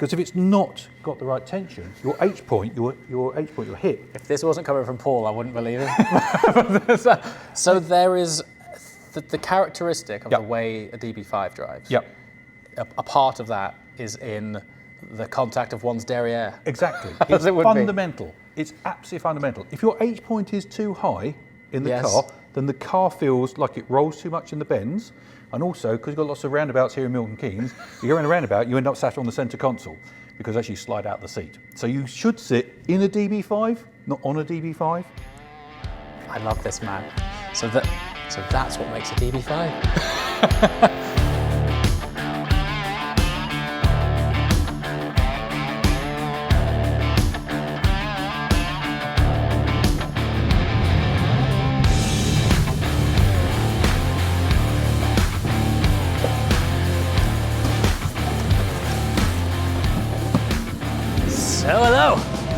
Because if it's not got the right tension, your H point, your hip. If this wasn't coming from Paul, I wouldn't believe it. So there is the characteristic of the way a DB5 drives. Yep. A part of that is in the contact of one's derriere. Exactly. It's fundamental. It's absolutely fundamental. If your H point is too high in the car, then the car feels like it rolls too much in the bends. And also, because you've got lots of roundabouts here in Milton Keynes, you go in a roundabout, you end up sat on the centre console because actually you slide out the seat. So you should sit in a DB5, not on a DB5. I love this, man. So that's what makes a DB5. Hello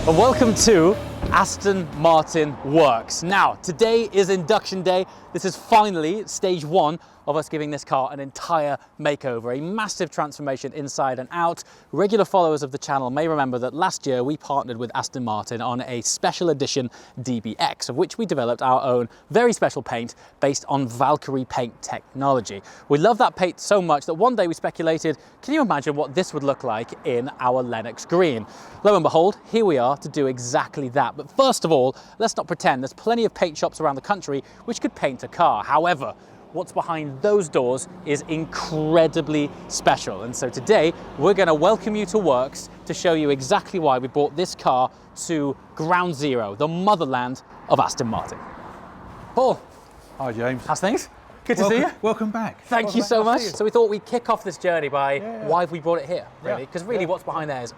and welcome to Aston Martin Works. Now, today is induction day. This is finally stage one of us giving this car an entire makeover, a massive transformation inside and out. Regular followers of the channel may remember that last year we partnered with Aston Martin on a special edition DBX, of which we developed our own very special paint based on Valkyrie paint technology. We love that paint so much that one day we speculated, can you imagine what this would look like in our Lennox green? Lo and behold, here we are to do exactly that. But first of all, let's not pretend. There's plenty of paint shops around the country which could paint a car. However, what's behind those doors is incredibly special. And so today we're going to welcome you to Works to show you exactly why we brought this car to ground zero, the motherland of Aston Martin. Paul. Hi, James. How's things? Good to see you. Welcome back. Thank you so much. So we thought we'd kick off this journey by why have we brought it here, really? Because really what's behind there is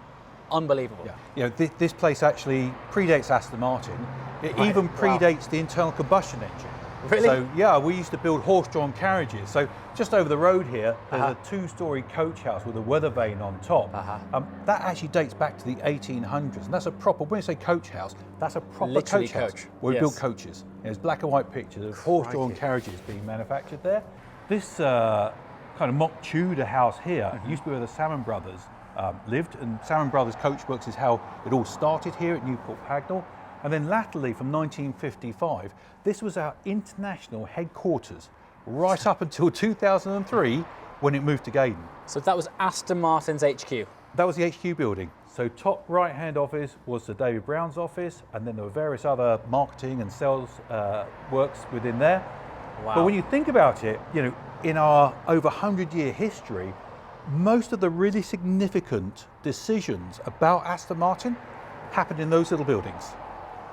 unbelievable. You know, this place actually predates Aston Martin. It even predates the internal combustion engine. Really? So yeah, we used to build horse-drawn carriages. So just over the road here, there's a two-storey coach house with a weather vane on top. That actually dates back to the 1800s, and that's a proper. When you say coach house, that's a proper coach house. Where we build coaches. There's black and white pictures of horse-drawn carriages being manufactured there. This kind of mock Tudor house here used to be where the Salmon Brothers lived, and Salmon Brothers Coach Works is how it all started here at Newport Pagnell. And then latterly, from 1955, this was our international headquarters, right up until 2003, when it moved to Gaydon. So that was Aston Martin's HQ? That was the HQ building. So top right-hand office was Sir David Brown's office, and then there were various other marketing and sales works within there. Wow. But when you think about it, you know, in our over 100-year history, most of the really significant decisions about Aston Martin happened in those little buildings.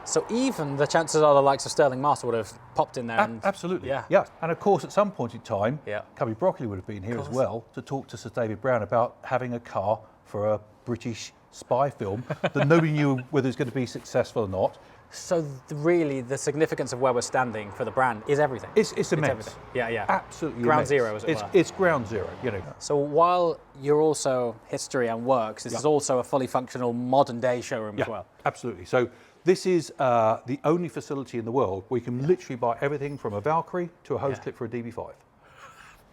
So even the chances are the likes of Sterling Master would have popped in there. Absolutely. Yeah. And of course, at some point in time, Cubby Broccoli would have been here as well to talk to Sir David Brown about having a car for a British spy film that nobody knew whether it was going to be successful or not. So really, the significance of where we're standing for the brand is everything. It's immense. Everything. Yeah. Absolutely ground immense. Zero, as it were. It's ground zero, you know. So while you're also history and works, this is also a fully functional modern day showroom as well. Absolutely. So this is the only facility in the world where you can literally buy everything from a Valkyrie to a hose clip for a DB5.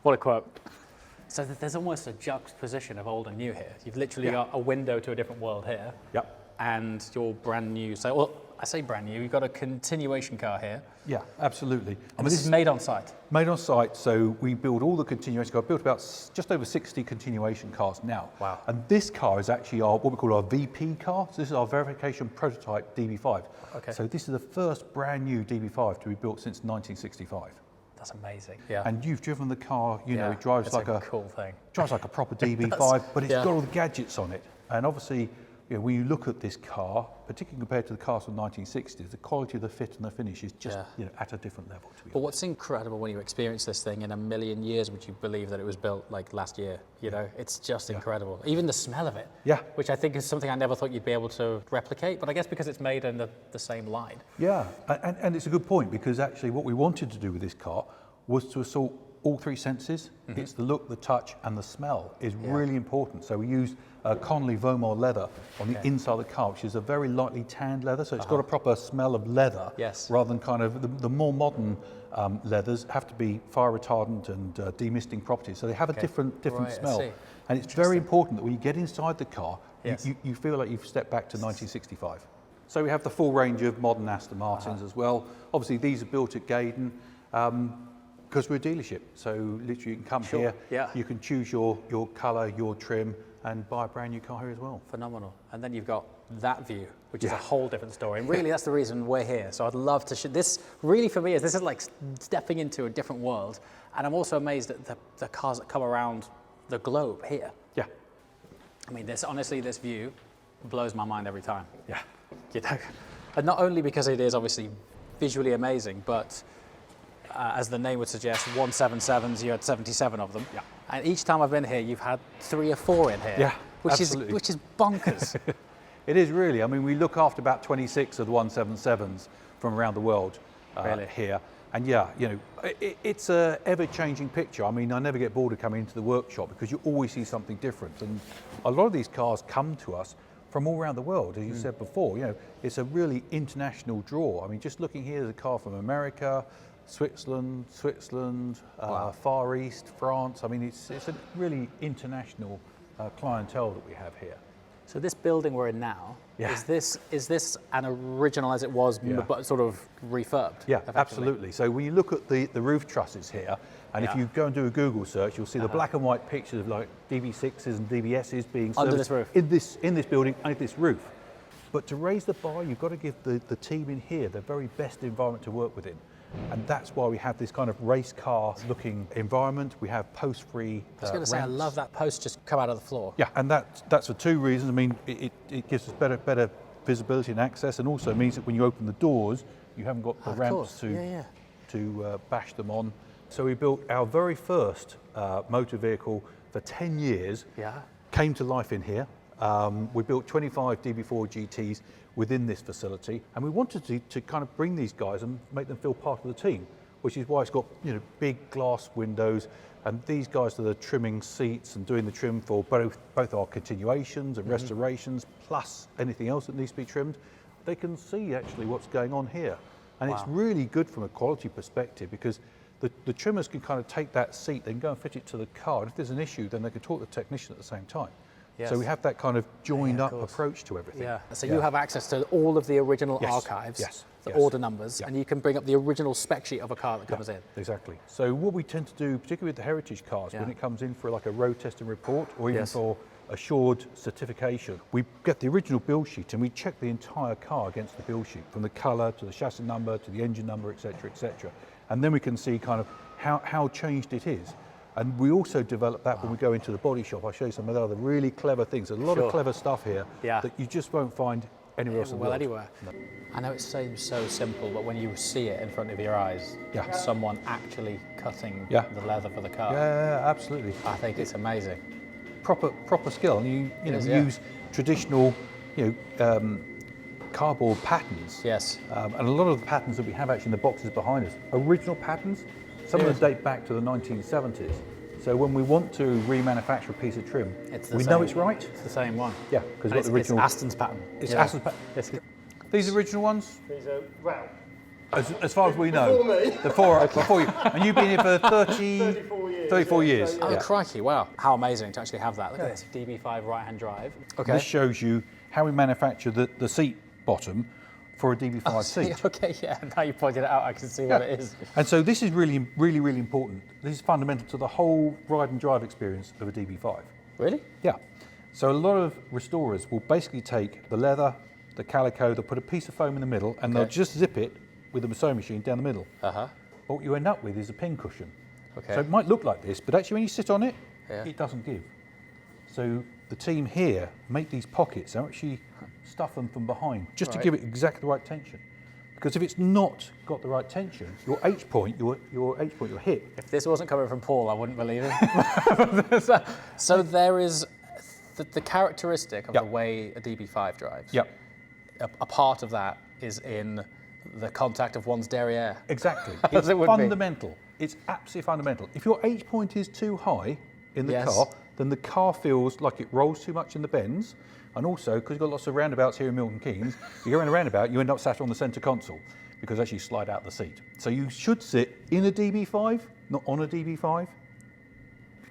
What a quote. So there's almost a juxtaposition of old and new here. You've literally got a window to a different world here. And you're brand new. So, well, I say brand new, you've got a continuation car here. Yeah, absolutely. And this is made on site? Made on site, so we build all the continuation cars. I've built about just over 60 continuation cars now. Wow. And this car is actually what we call our VP car. So this is our verification prototype DB5. Okay. So this is the first brand new DB5 to be built since 1965. That's amazing. Yeah. And you've driven the car, you know, it drives like a cool thing. Drives like a proper DB5, but it's got all the gadgets on it. And obviously, you know, when you look at this car, particularly compared to the cars from the 1960s, the quality of the fit and the finish is just at a different level. To be honest. What's incredible when you experience this thing in a million years, would you believe that it was built like last year? You know, it's just incredible. Even the smell of it, which I think is something I never thought you'd be able to replicate, but I guess because it's made in the same line. Yeah, and it's a good point, because actually what we wanted to do with this car was to assault all three senses. It's the look, the touch, and the smell is really important. So we used Connolly Vomar leather on the inside of the car, which is a very lightly tanned leather, so it's got a proper smell of leather, rather than kind of the more modern leathers have to be fire retardant and demisting properties, so they have a different smell. And it's very important that when you get inside the car, Yes. you feel like you've stepped back to 1965. So we have the full range of modern Aston Martins as well. Obviously, these are built at Gaydon because we're a dealership. So literally, you can come here, you can choose your colour, your trim, and buy a brand new car here as well. Phenomenal. And then you've got that view, which is a whole different story. And really, that's the reason we're here. So I'd love to this really for me this is like stepping into a different world. And I'm also amazed at the cars that come around the globe here. Yeah. I mean, honestly, this view blows my mind every time. Yeah. You know, and not only because it is obviously visually amazing, but as the name would suggest, 177s, you had 77 of them. Yeah. And each time I've been here, you've had 3 or 4 in here. Yeah, which absolutely. is bonkers. It is really. I mean, we look after about 26 of the 177s from around the world Really? here. And yeah, you know, it's a ever-changing picture. I mean, I never get bored of coming into the workshop because you always see something different. And a lot of these cars come to us from all around the world, as you said before. You know, it's a really international draw. I mean, just looking here, there's a car from America, Switzerland, Far East, France. I mean, it's a really international clientele that we have here. So this building we're in now, is this an original as it was, but sort of refurbed? Yeah, absolutely. So when you look at the roof trusses here, and if you go and do a Google search, you'll see the black and white pictures of like DB6s and DBSs being under serviced this roof, in this building, under this roof. But to raise the bar, you've got to give the team in here the very best environment to work within. And that's why we have this kind of race car looking environment. We have post-free I was going to say, I love that post just come out of the floor. Yeah, and that's for 2 reasons. I mean, it gives us better visibility and access, and also means that when you open the doors, you haven't got the ramps to bash them on. So we built our very first motor vehicle for 10 years. Yeah. Came to life in here. We built 25 DB4 GTs within this facility, and we wanted to kind of bring these guys and make them feel part of the team, which is why it's got, you know, big glass windows, and these guys are the trimming seats and doing the trim for both our continuations and restorations, plus anything else that needs to be trimmed. They can see actually what's going on here, and it's really good from a quality perspective because the trimmers can kind of take that seat, they can go and fit it to the car, and if there's an issue, then they can talk to the technician at the same time. Yes. So we have that kind of joined up approach to everything. Yeah. So you have access to all of the original archives, the order numbers, and you can bring up the original spec sheet of a car that comes in. Exactly. So what we tend to do, particularly with the heritage cars, when it comes in for like a road testing report or even for assured certification, we get the original build sheet and we check the entire car against the build sheet, from the colour to the chassis number to the engine number, etc., etc. And then we can see kind of how changed it is. And we also develop that when we go into the body shop. I'll show you some of the other really clever things. There's a lot of clever stuff here that you just won't find anywhere else in the world. Anywhere. No. I know it seems so simple, but when you see it in front of your eyes, someone actually cutting the leather for the car. Yeah, absolutely. I think it's amazing. Proper skill. And you know, we use traditional, cardboard patterns. Yes. And a lot of the patterns that we have actually in the boxes behind us, original patterns. Some of them date back to the 1970s. So when we want to remanufacture a piece of trim, we know it's right. It's the same one. Yeah, because it's the original. It's Aston's pattern. It's Aston's pattern. These original ones? These are, well, as far as we know. Before me. Before you. And you've been here for 34 years. Oh, crikey, wow. How amazing to actually have that. Look at this, DB5 right-hand drive. Okay. This shows you how we manufacture the seat bottom for a DB5 seat. Okay, yeah, now you pointed it out, I can see what it is. And so this is really important. This is fundamental to the whole ride and drive experience of a DB5. Really? Yeah. So a lot of restorers will basically take the leather, the calico, they'll put a piece of foam in the middle, and they'll just zip it with a sewing machine down the middle. But what you end up with is a pin cushion. Okay. So it might look like this, but actually when you sit on it, it doesn't give. So the team here make these pockets, they actually stuff them from behind, just to give it exactly the right tension. Because if it's not got the right tension, your H point, your hip. If this wasn't coming from Paul, I wouldn't believe it. So there is the characteristic of the way a DB5 drives. Yep. A part of that is in the contact of one's derriere. Exactly. It's fundamental. It's absolutely fundamental. If your H point is too high in the car, then the car feels like it rolls too much in the bends. And also, because you've got lots of roundabouts here in Milton Keynes, you go in a roundabout, you end up sat on the centre console because actually you slide out the seat. So you should sit in a DB5, not on a DB5.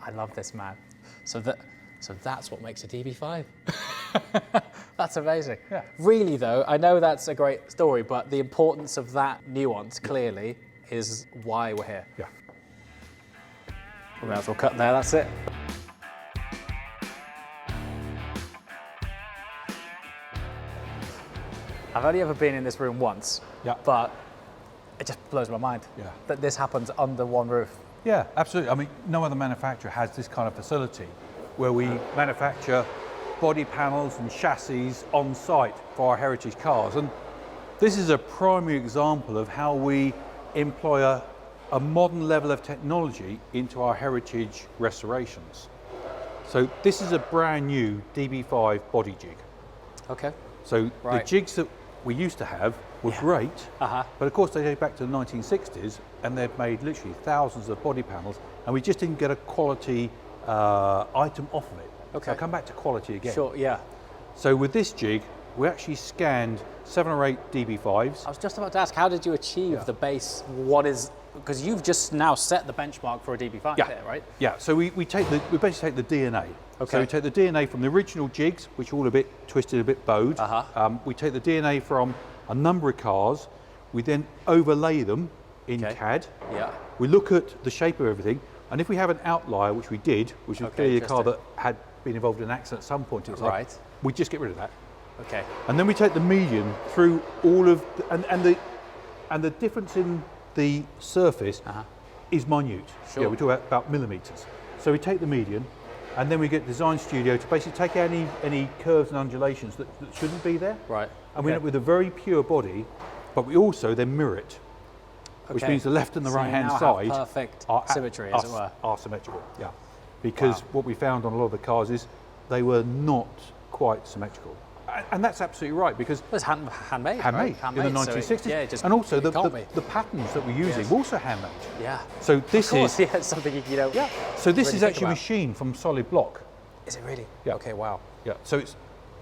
I love this, man. So So that's what makes a DB5. That's amazing. Yeah. Really though, I know that's a great story, but the importance of that nuance clearly is why we're here. Yeah. We might as well cut there, that's it. I've only ever been in this room once, Yeah. but it just blows my mind that this happens under one roof. Yeah, absolutely. I mean, no other manufacturer has this kind of facility where we manufacture body panels and chassis on site for our heritage cars. And this is a primary example of how we employ a modern level of technology into our heritage restorations. So this is a brand new DB5 body jig. Okay. So the jigs that we used to have were great, but of course they date back to the 1960s and they've made literally thousands of body panels and we just didn't get a quality item off of it. Okay. So I'll come back to quality again. Sure, yeah. So with this jig, we actually scanned 7 or 8 DB5s. I was just about to ask, how did you achieve the base? What is, because you've just now set the benchmark for a DB5 here, right? Yeah, so we basically take the DNA. Okay. So we take the DNA from the original jigs, which are all a bit twisted, a bit bowed. We take the DNA from a number of cars. We then overlay them in CAD. Yeah. We look at the shape of everything, and if we have an outlier, which we did, which was clearly a car that had been involved in an accident at some point in its life, we just get rid of that. Okay. And then we take the median through all of and the difference in the surface is minute. Sure. Yeah, we talk about millimeters. So we take the median, and then we get Design Studio to basically take out any curves and undulations that shouldn't be there. Right. And we end up with a very pure body, but we also then mirror it, which means the left and the right hand side perfect are symmetry, as it were. Are symmetrical. Yeah. Because what we found on a lot of the cars is they were not quite symmetrical. And that's absolutely right, because it was handmade, right? In the 1960s. So and also the patterns that we're using were also handmade. Yeah. So this is it's something you know. Yeah. So this really is actually machined from solid block. Is it really? Yeah. Okay. Wow. Yeah. So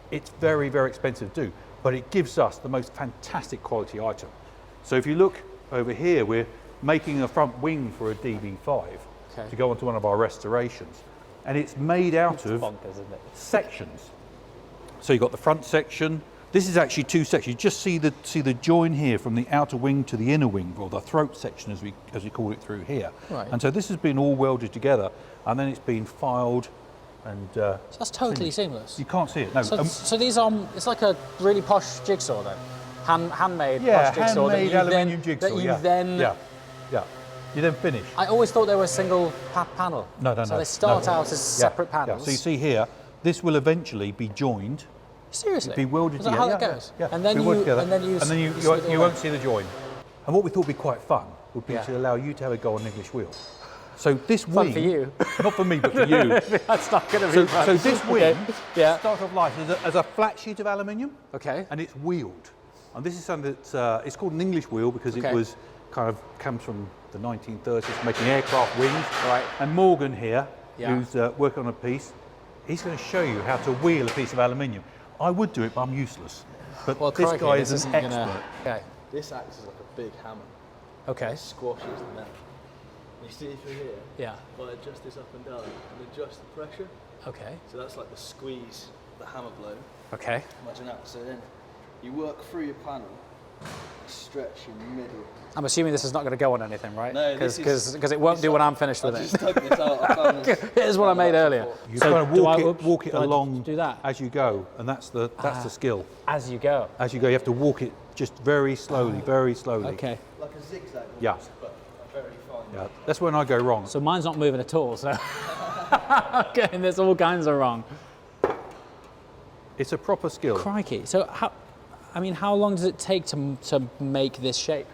it's very, very expensive to do, but it gives us the most fantastic quality item. So if you look over here, we're making a front wing for a DB5 to go onto one of our restorations, and it's made out of bonkers, isn't it? sections. So you've got the front section. This is actually 2 sections. You just see the join here from the outer wing to the inner wing, or the throat section as we call it through here. Right. And so this has been all welded together, and then it's been filed and so that's totally seamless. You can't see it. No. So these are, it's like a really posh jigsaw then? Handmade yeah, posh jigsaw handmade aluminium jigsaw. You then finish. I always thought they were a single panel. No. So they start out as separate panels. Yeah. So you see here, this will eventually be joined. Seriously? Be welded together. Is that how it goes? Yeah. And then you won't see the join. And what we thought would be quite fun would be to allow you to have a go on an English wheel. So this wing, fun for you. Not for me, but for you. That's not going to be fun. So this wing starts off life as a flat sheet of aluminium. Okay. And it's wheeled. And this is something that's it's called an English wheel because it was comes from the 1930s, making aircraft wings. Right. And Morgan here, who's working on a piece, he's going to show you how to wheel a piece of aluminium. I would do it, but I'm useless. But this guy is an expert. Okay. This acts as like a big hammer. Okay. It squashes the metal. You see it through here? Yeah. Well, adjust this up and down and adjust the pressure. Okay. So that's like the squeeze, the hammer blow. Okay. Imagine that. So then you work through your panel, stretch your middle. I'm assuming this is not going to go on anything, right? No, because it won't do when I'm finished with I it. just dug this out. I found this. Here's what I made earlier. You kind of walk it do I along do that? as you go, and that's the skill. As you go. As you go, you have to walk it just very slowly, very slowly. Okay. Like a zigzag. Yeah. Almost, but very fine. Yeah. That's when I go wrong. So mine's not moving at all. So I'm getting this all kinds of wrong. It's a proper skill. Crikey. So how long does it take to make this shape?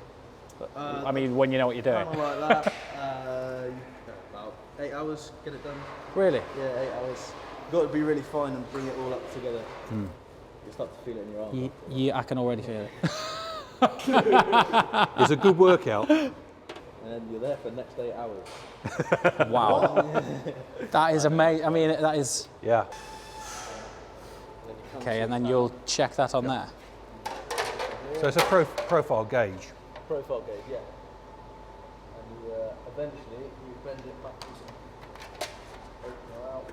I mean, when you know what you're doing. Kind of like that. About 8 hours, get it done. Really? Yeah, 8 hours. Got to be really fine and bring it all up together. You start to feel it in your arm. Yeah, I can already feel it. It's a good workout. And then you're there for the next 8 hours. Wow. That is amazing. I mean, that is. Yeah. Okay, and then you'll check that on there. So it's a profile gauge. Profile gauge, yeah. And you, eventually you bend it backwards and open it out.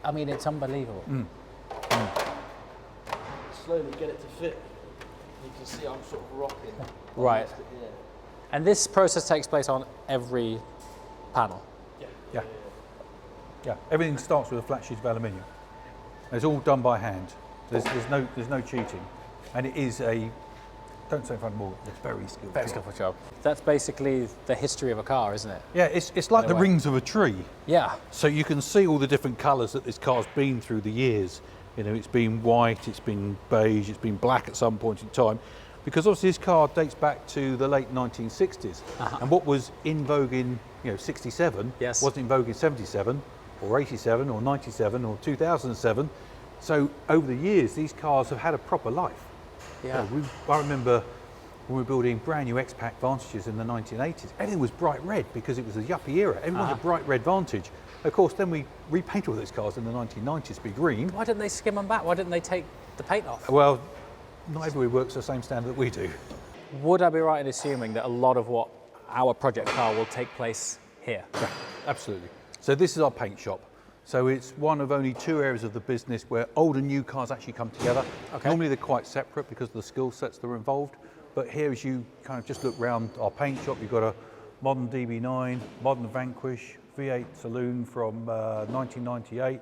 I mean, it's unbelievable. Slowly get it to fit. You can see I'm sort of rocking. Right. Yeah. And this process takes place on every panel. Yeah, everything starts with a flat sheet of aluminium. It's all done by hand. There's no cheating, and it is a, don't say in front of more, it's very skilled. Very skillful job. That's basically the history of a car, isn't it? Yeah, it's like the rings of a tree. Yeah. So you can see all the different colours that this car's been through the years. You know, it's been white, it's been beige, it's been black at some point in time, because obviously this car dates back to the late 1960s, and what was in vogue in 67 wasn't in vogue in 77 or 87 or 97 or 2007. So over the years, these cars have had a proper life. Yeah. I remember when we were building brand new X-Pac Vantages in the 1980s, everything was bright red because it was the yuppie era. Everyone had a bright red Vantage. Of course, then we repainted all those cars in the 1990s to be green. Why didn't they skim them back? Why didn't they take the paint off? Well, not everybody works to the same standard that we do. Would I be right in assuming that a lot of what our project car will take place here? Yeah, absolutely. So this is our paint shop. So it's one of only 2 areas of the business where old and new cars actually come together. Okay. Normally they're quite separate because of the skill sets that are involved. But here, as you kind of just look round our paint shop, you've got a modern DB9, modern Vanquish, V8 saloon from 1998,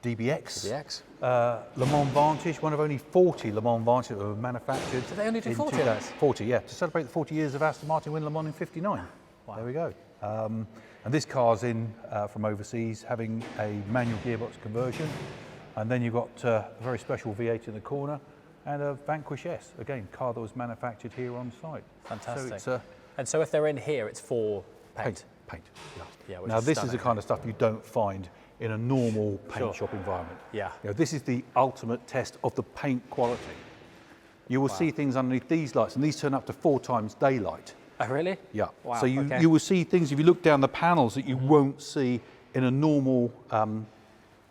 DBX. Le Mans Vantage, one of only 40 Le Mans Vantages that were manufactured. Did they only do 40 of those? 40, yeah, to celebrate the 40 years of Aston Martin winning Le Mans in '59. Wow. There we go. And this car's in from overseas, having a manual gearbox conversion. And then you've got a very special V8 in the corner and a Vanquish S, again, car that was manufactured here on site. Fantastic. So it's, and so if they're in here, it's for paint? Paint, yeah. Yeah, now this is the kind of stuff you don't find in a normal paint shop environment. Yeah. This is the ultimate test of the paint quality. You will see things underneath these lights, and these turn up to 4 times daylight. Oh, really? Yeah. Wow, So you will see things, if you look down the panels, that you won't see in a normal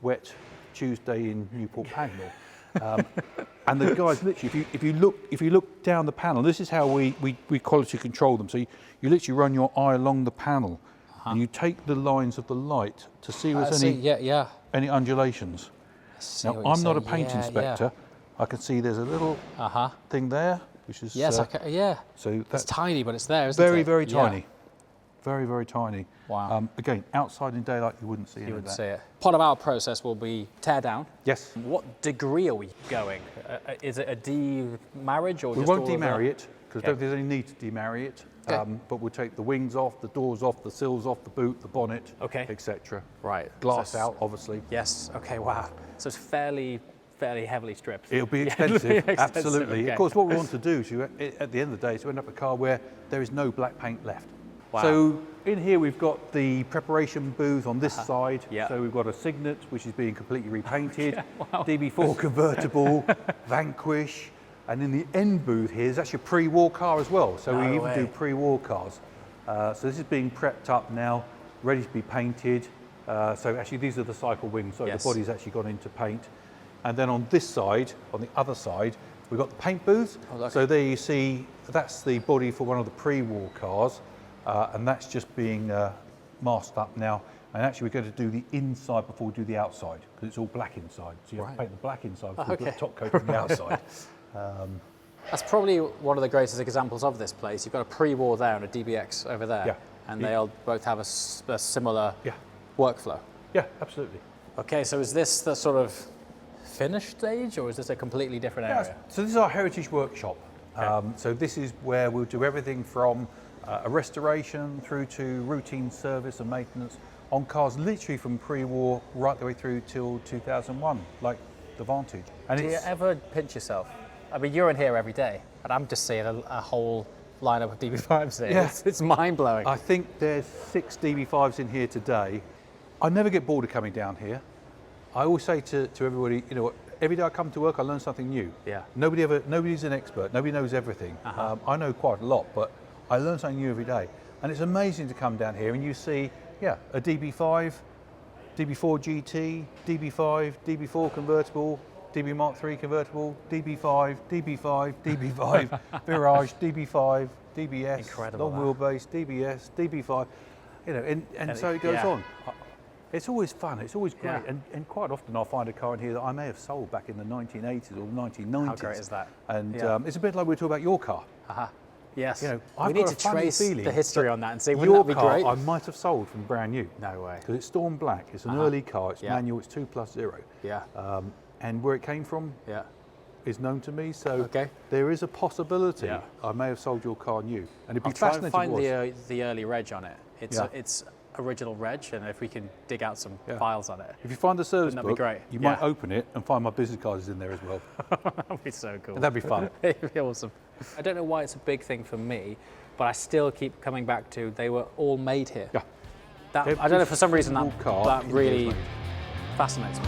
wet Tuesday in Newport Pagnell. And the guys literally, if you look down the panel, this is how we quality control them. So you literally run your eye along the panel, and you take the lines of the light to see if there's any undulations. Now I'm not a paint inspector. I can see there's a little thing there, which is So it's tiny, but it's there, isn't it? Very, very tiny. Very, very tiny. Wow. Again, outside in daylight, you wouldn't see any of that. You wouldn't see it. Part of our process will be tear down. Yes. What degree are we going? Is it a demarriage or we just won't demarry it, because I don't think there's any need to demarry it. Okay. But we'll take the wings off, the doors off, the sills off, the boot, the bonnet, etc. Right. Glass out, obviously. Yes. Okay. Wow. So it's fairly heavily stripped. It'll be expensive, absolutely. Okay. Of course, what we want to do is, at the end of the day, is to end up a car where there is no black paint left. Wow. So in here we've got the preparation booth on this side. So we've got a Signet, which is being completely repainted, DB4 convertible, Vanquish, and in the end booth here is actually a pre-war car as well. So we even do pre-war cars. So this is being prepped up now, ready to be painted. So actually these are the cycle wings, so the body's actually gone into paint. And then on this side, on the other side, we've got the paint booth. So there you see, that's the body for one of the pre-war cars. And that's just being masked up now. And actually we're going to do the inside before we do the outside, because it's all black inside. So you have to paint the black inside before you put the top coat on the outside. That's probably one of the greatest examples of this place. You've got a pre-war there and a DBX over there. Yeah. And they'll both have a similar workflow. Yeah, absolutely. Okay, so is this the sort of finished stage, or is this a completely different area? So this is our heritage workshop. So this is where we'll do everything from a restoration through to routine service and maintenance on cars literally from pre-war right the way through till 2001, like the Vantage. And do you ever pinch yourself? I mean, you're in here every day, and I'm just seeing a whole lineup of DB5s here. Yeah. It's mind-blowing. I think there's 6 DB5s in here today. I never get bored of coming down here. I always say to everybody, you know, every day I come to work, I learn something new. Yeah. Nobody's an expert. Nobody knows everything. I know quite a lot, but I learn something new every day. And it's amazing to come down here and you see, a DB5, DB4 GT, DB5, DB4 convertible, DB Mark III convertible, DB5, DB5, DB5, Virage, DB5, DBS, incredible, long wheelbase, DBS, DB5, you know, and so it goes on. It's always fun. It's always great. Yeah. And quite often I'll find a car in here that I may have sold back in the 1980s or 1990s. How great is that? And Yeah. it's a bit like we were talking about your car. Yes. You know, we I've need got to a funny trace feeling the history that on that and see, your wouldn't that be car great? I might have sold from brand new. No way. Because it's Storm Black. It's an early car. It's Yeah. manual. It's 2+0. Yeah. And where it came from Yeah. is known to me. So Okay. there is a possibility Yeah. I may have sold your car new. And it'd be I'll try and fascinating. find the early reg on it. Yeah. It's original reg, and if we can dig out some Yeah. files on it. If you find the service Wouldn't that be book, great? you Yeah. might open it and find my business cards in there as well. That'd be so cool. That'd be fun. It'd be awesome. I don't know why it's a big thing for me, but I still keep coming back to they were all made here. Yeah. That, I Every don't know, for some reason single car that in here is really made. fascinates me.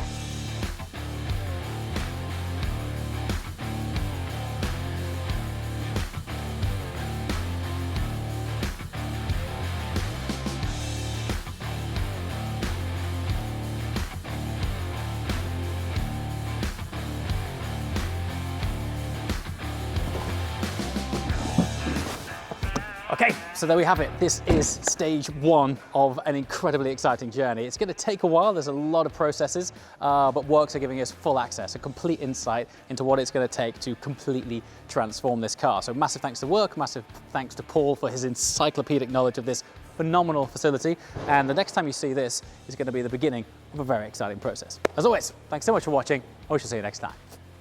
Okay, so there we have it. This is stage one of an incredibly exciting journey. It's going to take a while. There's a lot of processes, but Works are giving us full access, a complete insight into what it's going to take to completely transform this car. So massive thanks to Work, massive thanks to Paul for his encyclopedic knowledge of this phenomenal facility. And the next time you see this is going to be the beginning of a very exciting process. As always, thanks so much for watching. We shall see you next time.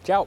Ciao.